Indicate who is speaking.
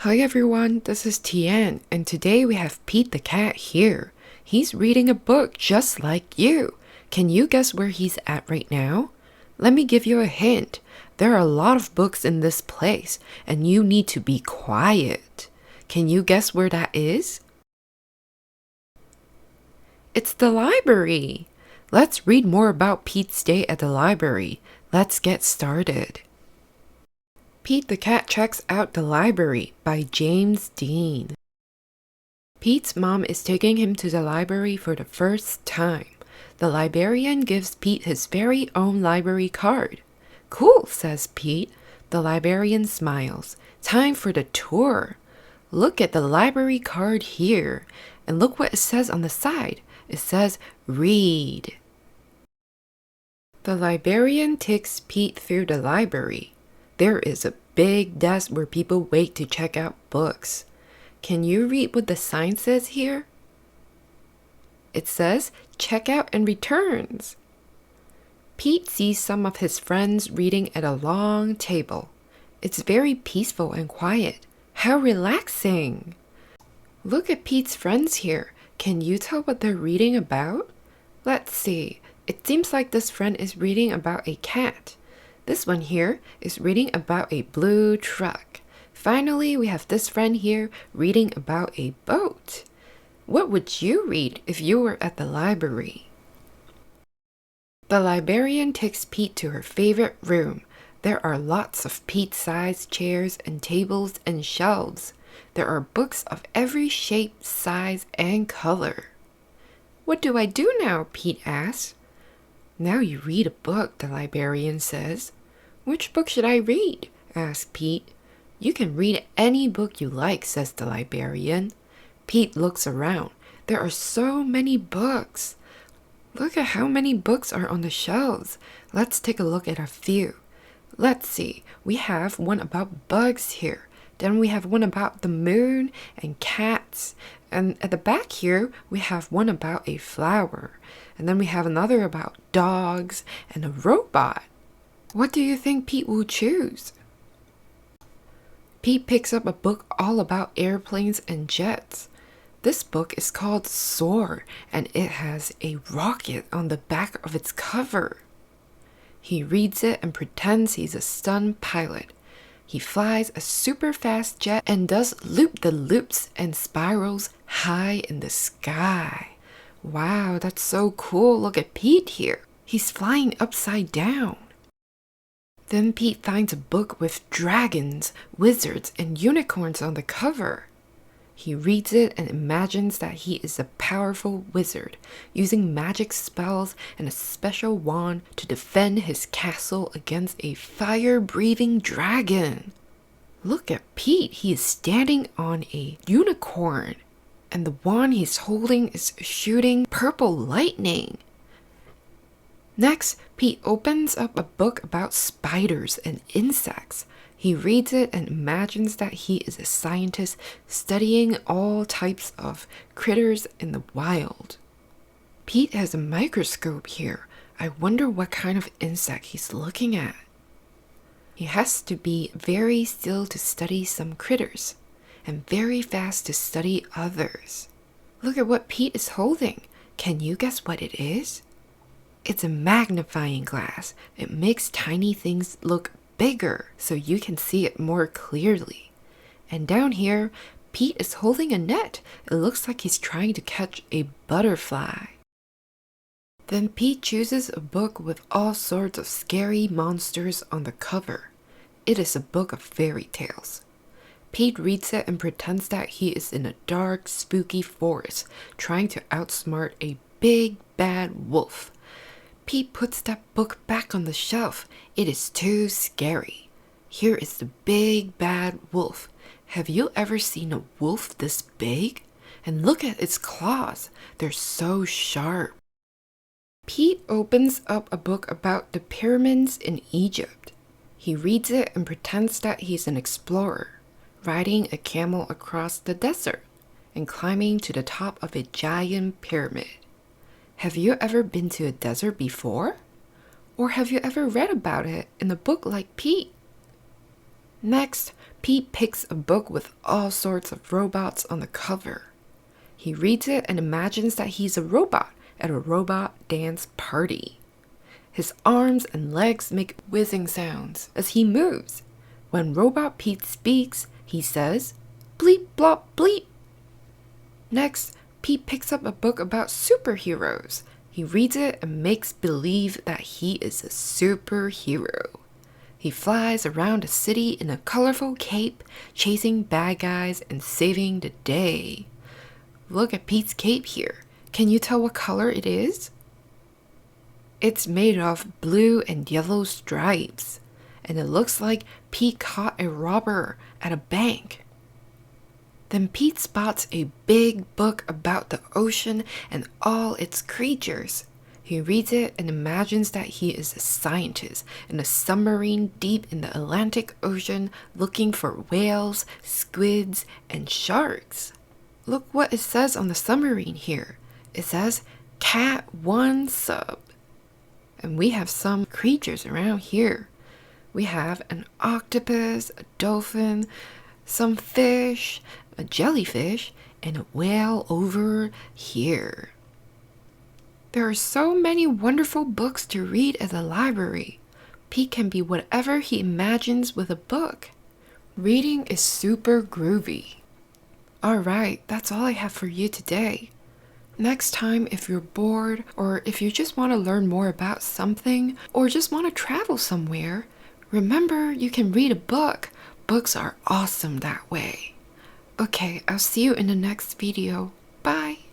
Speaker 1: Hi everyone, this is Tian, and today we have Pete the cat here. He's reading a book just like you. Can you guess where he's at right now? Let me give you a hint. There are a lot of books in this place, and you need to be quiet. Can you guess where that is? It's the library. Let's read more about Pete's day at the library. Let's get started. Pete the Cat Checks Out the Library by James Dean. Pete's mom is taking him to the library for the first time. The librarian gives Pete his very own library card. Cool, says Pete. The librarian smiles. Time for the tour. Look at the library card here. And look what it says on the side. It says, read. The librarian takes Pete through the library. There is a big desk where people wait to check out books. Can you read what the sign says here? It says, check out and returns. Pete sees some of his friends reading at a long table. It's very peaceful and quiet. How relaxing! Look at Pete's friends here. Can you tell what they're reading about? Let's see. It seems like this friend is reading about a cat. This one here is reading about a blue truck. Finally, we have this friend here reading about a boat. What would you read if you were at the library? The librarian takes Pete to her favorite room. There are lots of Pete-sized chairs and tables and shelves. There are books of every shape, size, and color. What do I do now? Pete asks. Now you read a book, the librarian says. Which book should I read? Asks Pete. You can read any book you like, says the librarian. Pete looks around. There are so many books. Look at how many books are on the shelves. Let's take a look at a few. Let's see. We have one about bugs here. Then we have one about the moon and cats. And at the back here, we have one about a flower. And then we have another about dogs and a robot. What do you think Pete will choose? Pete picks up a book all about airplanes and jets. This book is called Soar, and it has a rocket on the back of its cover. He reads it and pretends he's a stunt pilot. He flies a super fast jet and does loop-the-loops and spirals high in the sky. Wow, that's so cool. Look at Pete here. He's flying upside down. Then Pete finds a book with dragons, wizards, and unicorns on the cover. He reads it and imagines that he is a powerful wizard, using magic spells and a special wand to defend his castle against a fire-breathing dragon. Look at Pete, he is standing on a unicorn, and the wand he's holding is shooting purple lightning. Next, Pete opens up a book about spiders and insects. He reads it and imagines that he is a scientist studying all types of critters in the wild. Pete has a microscope here. I wonder what kind of insect he's looking at. He has to be very still to study some critters, and very fast to study others. Look at what Pete is holding. Can you guess what it is? It's a magnifying glass. It makes tiny things look bigger so you can see it more clearly. And down here, Pete is holding a net. It looks like he's trying to catch a butterfly. Then Pete chooses a book with all sorts of scary monsters on the cover. It is a book of fairy tales. Pete reads it and pretends that he is in a dark, spooky forest trying to outsmart a big, bad wolf. Pete puts that book back on the shelf. It is too scary. Here is the big bad wolf. Have you ever seen a wolf this big? And look at its claws. They're so sharp. Pete opens up a book about the pyramids in Egypt. He reads it and pretends that he's an explorer, riding a camel across the desert and climbing to the top of a giant pyramid. Have you ever been to a desert before? Or have you ever read about it in a book like Pete? Next, Pete picks a book with all sorts of robots on the cover. He reads it and imagines that he's a robot at a robot dance party. His arms and legs make whizzing sounds as he moves. When Robot Pete speaks, he says, bleep blop bleep. Next, Pete picks up a book about superheroes. He reads it and makes believe that he is a superhero. He flies around a city in a colorful cape, chasing bad guys and saving the day. Look at Pete's cape here. Can you tell what color it is? It's made of blue and yellow stripes, and it looks like Pete caught a robber at a bank. Then Pete spots a big book about the ocean and all its creatures. He reads it and imagines that he is a scientist in a submarine deep in the Atlantic Ocean looking for whales, squids, and sharks. Look what it says on the submarine here. It says Cat 1 Sub. And we have some creatures around here. We have an octopus, a dolphin, some fish, a jellyfish, and a whale over here. There are so many wonderful books to read at the library. Pete can be whatever he imagines with a book. Reading is super groovy. Alright, that's all I have for you today. Next time, if you're bored, or if you just want to learn more about something, or just want to travel somewhere, remember you can read a book. Books are awesome that way. Okay, I'll see you in the next video. Bye!